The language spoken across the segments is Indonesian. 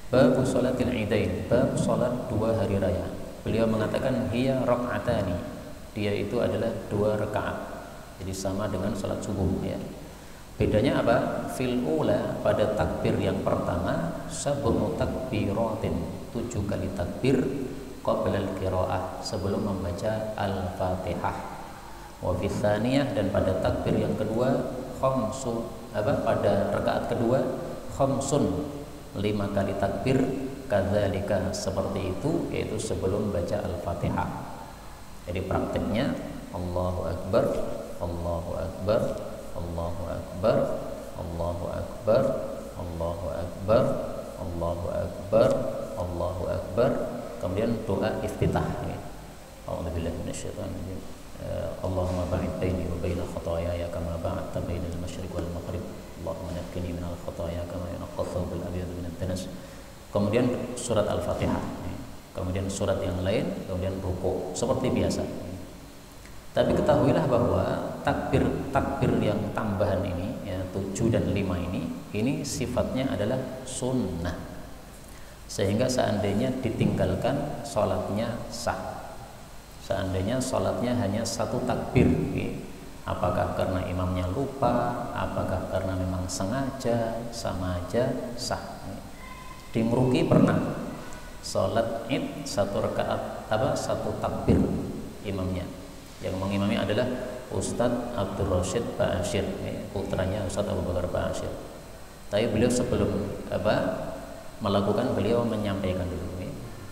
Bab sholatil idain, bab sholat dua hari raya. Beliau mengatakan hiya rak'atani, dia itu adalah 2 rakaat. Jadi sama dengan sholat subuh ya. Bedanya apa? Fil ula, pada takbir yang pertama, sab'u takbiratin, 7 kali takbir qabla al-qiraah, sebelum membaca al-Fatihah. Wa fi tsaniyah, dan pada takbir yang kedua, pada rakaat kedua, khamsun, 5 kali takbir, kadzalika, seperti itu, yaitu sebelum baca al-Fatihah. Jadi praktiknya Allahu Akbar, Allahu Akbar, Allahu Akbar, Allahu Akbar, Allahu Akbar, Allahu Akbar, Allahu Akbar, kemudian doa iftitah. A'udzubillahi minasyaitonir rajim. Allahumma ba'id baini wa baina khataaya kama ba'adta bainal masyriq wal maghrib. Allahumma naqqini minal khataaya kama yunqqa thawbul abyad minad danas. Kemudian surat Al-Fatihah. Kemudian surat yang lain, kemudian rukuk seperti biasa. Tapi ketahuilah bahwa takbir yang tambahan ini ya, 7 dan 5 ini sifatnya adalah sunnah. Sehingga seandainya ditinggalkan, sholatnya sah. Seandainya sholatnya hanya 1 takbir, apakah karena imamnya lupa, apakah karena memang sengaja, sama aja sah. Di Meruki pernah sholat id 1 rakaat 1 takbir imamnya. Yang mengimami adalah Ustadz Abdul Rashid Ba'asyir, putranya Ustadz Abu Bakar Ba'asyir. Tapi beliau sebelum melakukan, beliau menyampaikan dulu,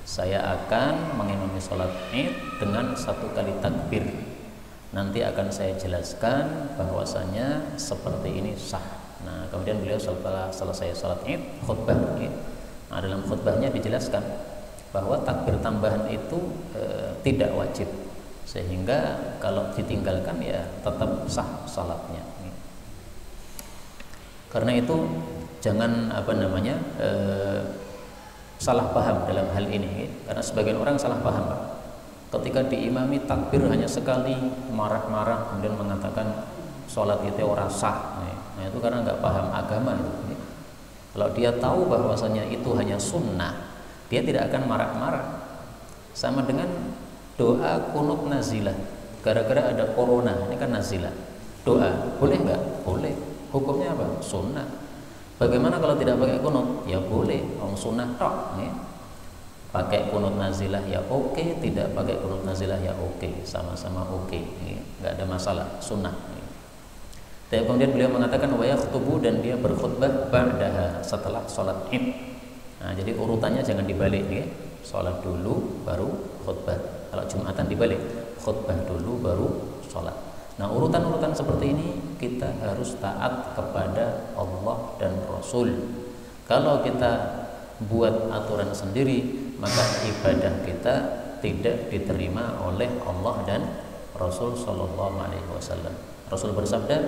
saya akan mengimami sholat id dengan 1 kali takbir. Nanti akan saya jelaskan bahwasanya seperti ini sah. Nah, kemudian beliau setelah selesai sholat id, khutbah. Nah, dalam khutbahnya dijelaskan bahwa takbir tambahan itu tidak wajib, sehingga kalau ditinggalkan ya tetap sah salatnya. Karena itu jangan salah paham dalam hal ini, karena sebagian orang salah paham, Pak. Ketika diimami takbir hanya sekali, marah-marah kemudian mengatakan salat itu ora sah. Nah, itu karena nggak paham agama itu. Kalau dia tahu bahwasanya itu hanya sunnah, dia tidak akan marah-marah. Sama dengan doa kunut nazilah, gara-gara ada corona, ini kan nazilah. Doa boleh nggak? Boleh. Hukumnya apa? Sunnah. Bagaimana kalau tidak pakai kunut? Ya boleh, sunnah tok. Pakai kunut nazilah ya oke, tidak pakai kunut nazilah ya oke, sama-sama oke. Nggak ada masalah, sunnah. Dan kemudian beliau mengatakan wa yakhtubu, dan dia berkhutbah ba'daha, setelah sholat id. Nah, jadi urutannya jangan dibalik, sholat dulu baru khutbah. Kalau Jumatan dibalik, khutbah dulu baru sholat. Nah, urutan-urutan seperti ini kita harus taat kepada Allah dan Rasul. Kalau kita buat aturan sendiri, maka ibadah kita tidak diterima oleh Allah dan Rasul sallallahu alaihi wasallam. Rasul bersabda,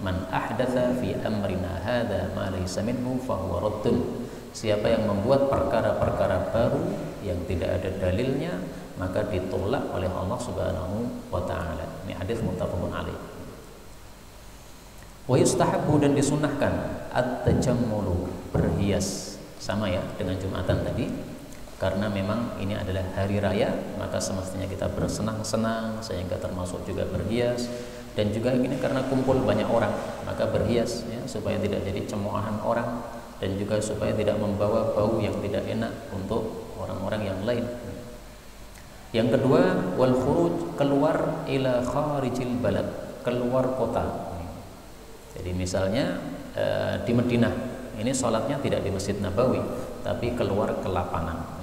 "Man ahdatsa fi amrina hadza ma laysa minhu fa huwa raddun." Siapa yang membuat perkara-perkara baru yang tidak ada dalilnya, maka ditolak oleh Allah Subhanahu wa taala. Ini hadis muttafaqun alaih. Wa yustahabbu, dan disunahkan at-tajammulu, berhias. Sama ya dengan Jumatan tadi. Karena memang ini adalah hari raya, maka semestinya kita bersenang-senang, sehingga termasuk juga berhias. Dan juga ini karena kumpul banyak orang, maka berhias ya, supaya tidak jadi cemoohan orang, dan juga supaya tidak membawa bau yang tidak enak untuk orang-orang yang lain. Yang kedua, wal khuruj, keluar ila kharijil balad, keluar kota. Jadi misalnya di Madinah, ini sholatnya tidak di Masjid Nabawi, tapi keluar ke lapangan.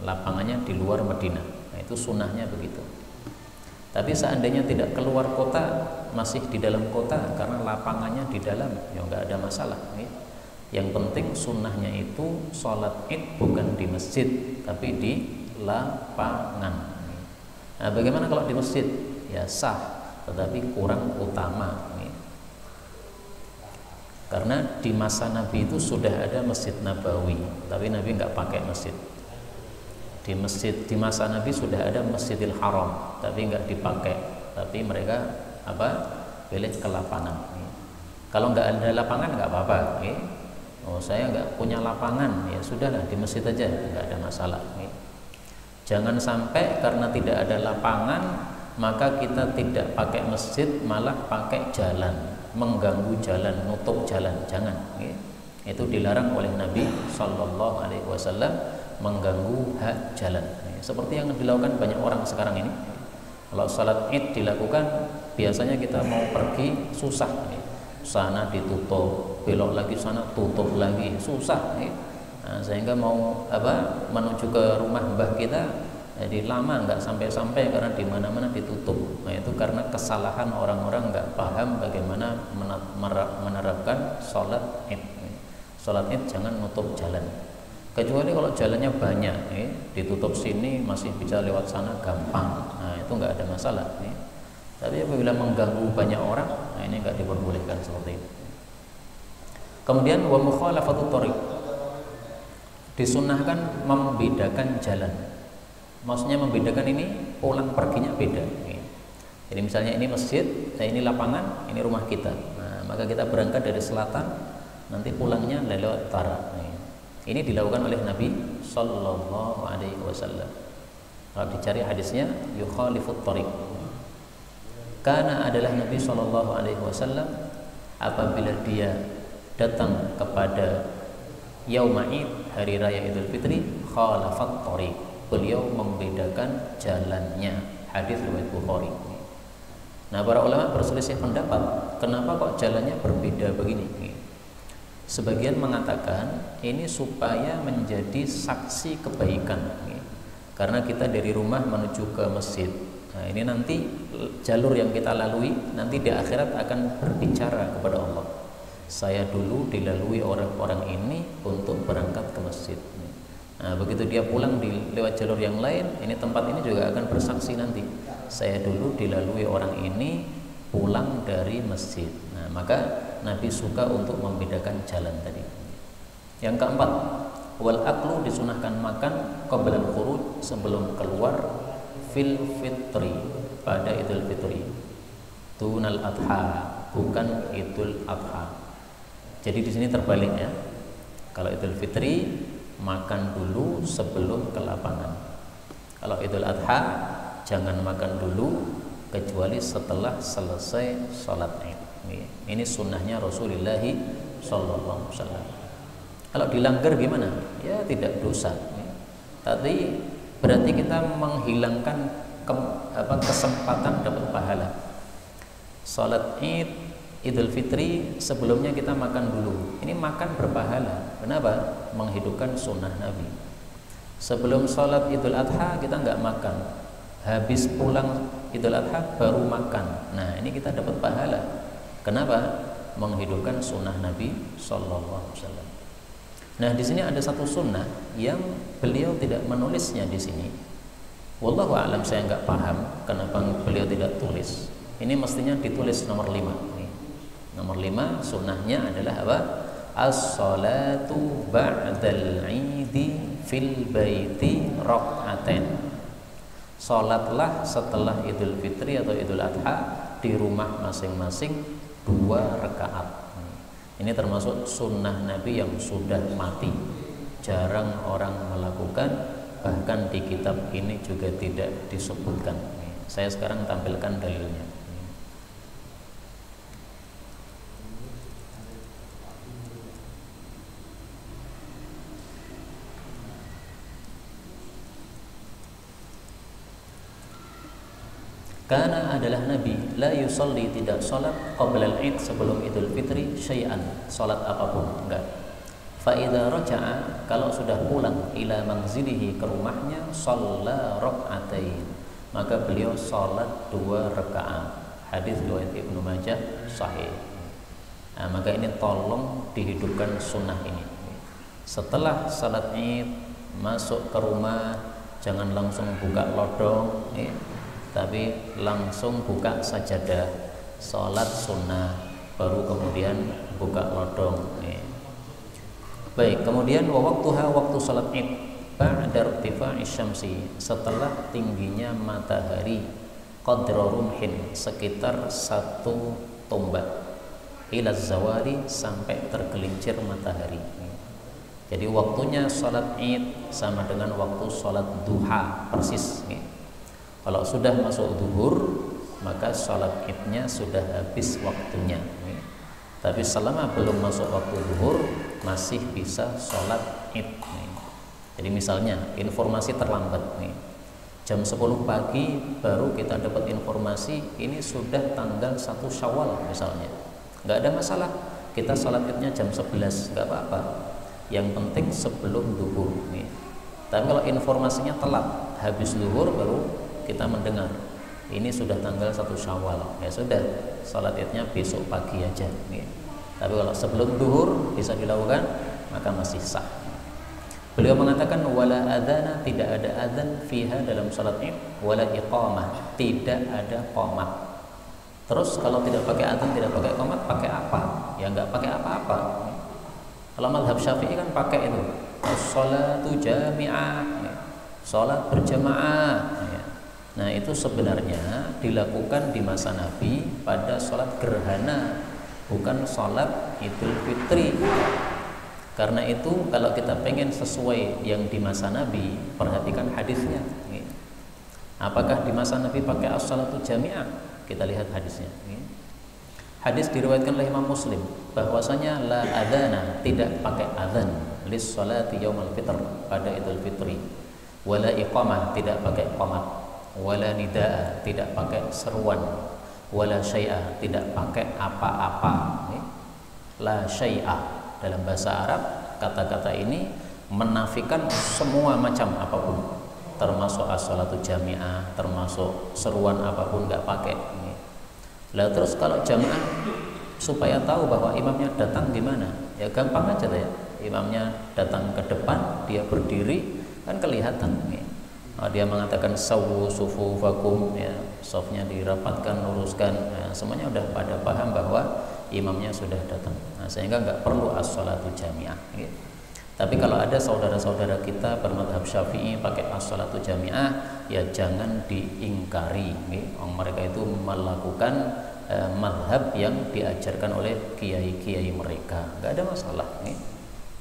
Lapangannya di luar Madinah. Nah, itu sunnahnya begitu. Tapi seandainya tidak keluar kota, masih di dalam kota, karena lapangannya di dalam, ya nggak ada masalah. Yang penting sunnahnya itu sholat id bukan di masjid, tapi di lapangan. Nah, bagaimana kalau di masjid? Ya sah, tetapi kurang utama. Karena di masa Nabi itu sudah ada Masjid Nabawi, tapi Nabi nggak pakai masjid. Di masa Nabi sudah ada Masjidil Haram, tapi nggak dipakai. Tapi mereka pilih ke lapangan. Kalau nggak ada lapangan nggak apa-apa. Oh, saya nggak punya lapangan, ya sudahlah di masjid aja, nggak ada masalah. Jangan sampai karena tidak ada lapangan maka kita tidak pakai masjid, malah pakai jalan, mengganggu jalan, nutup jalan. Jangan. Itu dilarang oleh Nabi Shallallahu Alaihi Wasallam, mengganggu hak jalan. Seperti yang dilakukan banyak orang sekarang ini. Kalau salat Id dilakukan, biasanya kita mau pergi susah. Sana ditutup, belok lagi sana tutup lagi, susah. Nah, sehingga mau menuju ke rumah mbah kita jadi lama, nggak sampai-sampai karena di mana-mana ditutup. Nah, itu karena kesalahan orang-orang nggak paham bagaimana menerapkan sholat Id. Sholat Id jangan nutup jalan, kecuali kalau jalannya banyak, ditutup sini masih bisa lewat sana gampang. Nah, itu nggak ada masalah. Tapi apabila mengganggu banyak orang, nah ini nggak diperbolehkan seperti itu. Kemudian wa mukhalafatut thariq, disunahkan membedakan jalan. Maksudnya membedakan ini pulang perginya beda. Jadi misalnya ini masjid, ini lapangan, ini rumah kita. Nah, maka kita berangkat dari selatan, nanti pulangnya lewat utara. Ini dilakukan oleh Nabi Sallallahu Alaihi Wasallam. Kalau dicari hadisnya, yukhalifut thariq. Karena adalah Nabi Sallallahu Alaihi Wasallam apabila dia datang kepada Yaumul Id, hari raya Idul Fitri, khalafat thariq, beliau membedakan jalannya. Hadis riwayat Bukhari. Nah, para ulama berselisih pendapat, kenapa kok jalannya berbeda begini? Sebagian mengatakan ini supaya menjadi saksi kebaikan, karena kita dari rumah menuju ke masjid. Nah, ini nanti jalur yang kita lalui nanti di akhirat akan berbicara kepada Allah. Saya dulu dilalui orang-orang ini untuk berangkat ke masjid. Nah, begitu dia pulang lewat jalur yang lain, ini tempat ini juga akan bersaksi nanti. Saya dulu dilalui orang ini pulang dari masjid. Nah, maka Nabi suka untuk membedakan jalan tadi. Yang keempat, wal aklu, disunahkan makan qabla al-khuruj, sebelum keluar, fil fitri, pada Idul Fitri. Dunal adha, bukan Idul Adha. Jadi di sini terbalik ya. Kalau Idul Fitri makan dulu sebelum ke lapangan. Kalau Idul Adha jangan makan dulu kecuali setelah selesai sholat Id. Ini sunnahnya Rasulullah Sallallahu Alaihi Wasallam. Kalau dilanggar gimana? Ya tidak dosa. Tapi berarti kita menghilangkan kesempatan dapat pahala. Sholat Id, Idul Fitri sebelumnya kita makan dulu. Ini makan berpahala. Kenapa? Menghidupkan sunnah Nabi. Sebelum sholat Idul Adha kita nggak makan. Habis pulang Idul Adha baru makan. Nah, ini kita dapat pahala. Kenapa? Menghidupkan sunnah Nabi Sallallahu Alaihi Wasallam. Nah, di sini ada satu sunnah yang beliau tidak menulisnya di sini. Wallahu a'lam, saya nggak paham kenapa beliau tidak tulis. Ini mestinya ditulis nomor 5. Nomor 5 sunnahnya adalah apa? As-salatu ba'dal 'idi fil baiti rak'atain. Salatlah setelah Idul Fitri atau Idul Adha di rumah masing-masing 2 rakaat. Ini termasuk sunnah Nabi yang sudah mati, jarang orang melakukan, bahkan di kitab ini juga tidak disebutkan. Saya sekarang tampilkan dalilnya. Karena adalah Nabi la yusalli, tidak salat qabla al-id, sebelum Idul Fitri, syai'an, salat apapun, enggak. Fa idza raja'a, kalau sudah pulang, ila manzilihi, ke rumahnya, shalla rak'atain, maka beliau salat 2 rakaat. Hadis riwayat Ibnu Majah sahih. Nah, maka ini tolong dihidupkan sunnah ini. Setelah salat Id, masuk ke rumah, jangan langsung buka lodong, tapi langsung buka sajadah, sholat sunnah, baru kemudian buka lodong. Baik, kemudian waktuha, waktu sholat Id, ba'da irtifa'i syamsi, setelah tingginya matahari, qadra rumhin, sekitar 1 tombak. ila zawali, sampai tergelincir matahari. Jadi waktunya sholat id sama dengan waktu sholat duha persis. Kalau sudah masuk zuhur, maka sholat idnya sudah habis waktunya. Tapi selama belum masuk waktu zuhur, masih bisa sholat id. Jadi misalnya informasi terlambat jam 10 pagi baru kita dapat informasi ini sudah tanggal 1 Syawal misalnya, nggak ada masalah, kita sholat idnya jam 11, nggak apa-apa, yang penting sebelum zuhur. Tapi kalau informasinya telat, habis zuhur baru kita mendengar ini sudah tanggal 1 Syawal, ya sudah, sholat idnya besok pagi aja. Tapi kalau sebelum zuhur bisa dilakukan, maka masih sah. Beliau mengatakan wala adzana, tidak ada adzan fiha dalam salat id, wala iqamah, tidak ada qomat. Terus kalau tidak pakai adzan, tidak pakai qomat, pakai apa? Ya enggak pakai apa-apa. Kalau mazhab Syafi'i kan pakai itu, as-shalatu jami'ah, salat berjamaah. Nah, itu sebenarnya dilakukan di masa Nabi pada salat gerhana, bukan salat Idul Fitri. Karena itu kalau kita pengen sesuai yang di masa Nabi, perhatikan hadisnya. Apakah di masa Nabi pakai as-salatu jami'ah? Kita lihat hadisnya. Hadis diriwayatkan oleh Imam Muslim bahwasanya la adzana, tidak pakai adzan lis salati yaumul fitr, pada Idul Fitri. Wala iqamah, tidak pakai qamat. Wala nidaa, tidak pakai seruan. Wala syai'a, tidak pakai apa-apa. La syai'a, dalam bahasa Arab kata-kata ini menafikan semua macam apapun, termasuk as-salatu jami'ah, termasuk seruan apapun nggak pakai. Lah terus kalau jamaah supaya tahu bahwa imamnya datang di mana, ya gampang aja ya. Imamnya datang ke depan, dia berdiri, kan kelihatan. Dia mengatakan sawu sufufakum, ya, safnya dirapatkan, luruskan, ya, semuanya udah pada paham bahwa imamnya sudah datang. Nah, sehingga nggak perlu as-salatu jami'ah. Tapi kalau ada saudara-saudara kita bermadhab Syafi'i pakai as-salatu jami'ah, ya jangan diingkari. Mereka itu melakukan madhab yang diajarkan oleh kiai-kiai mereka, nggak ada masalah.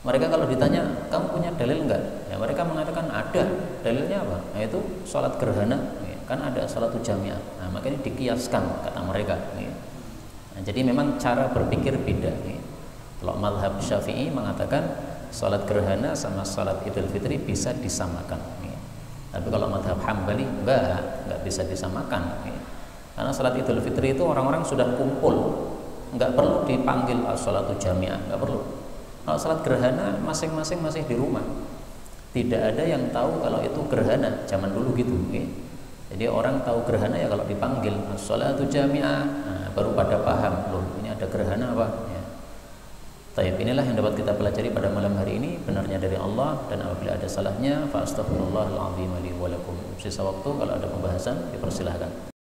Mereka kalau ditanya, kamu punya dalil enggak? Ya mereka mengatakan ada. Dalilnya apa? Nah, itu sholat gerhana, kan ada salatu jami'ah. Nah, makanya dikiaskan kata mereka. Nah, jadi memang cara berpikir beda. Kalau mazhab Syafi'i mengatakan sholat gerhana sama sholat Idul Fitri bisa disamakan. Tapi kalau mazhab Hambali enggak bisa disamakan. Karena sholat Idul Fitri itu orang-orang sudah kumpul, enggak perlu dipanggil sholatu jami'ah, enggak perlu. Kalau salat gerhana masing-masing masih di rumah, tidak ada yang tahu kalau itu gerhana. Zaman dulu gitu. Jadi orang tahu gerhana ya kalau dipanggil as-shalatu jami'ah, nah, baru pada paham, loh ini ada gerhana apa ya. Taib, inilah yang dapat kita pelajari pada malam hari ini. Benarnya dari Allah, dan apabila ada salahnya fa astaghfirullahal azim li wa lakum. Sisa waktu kalau ada pembahasan dipersilahkan.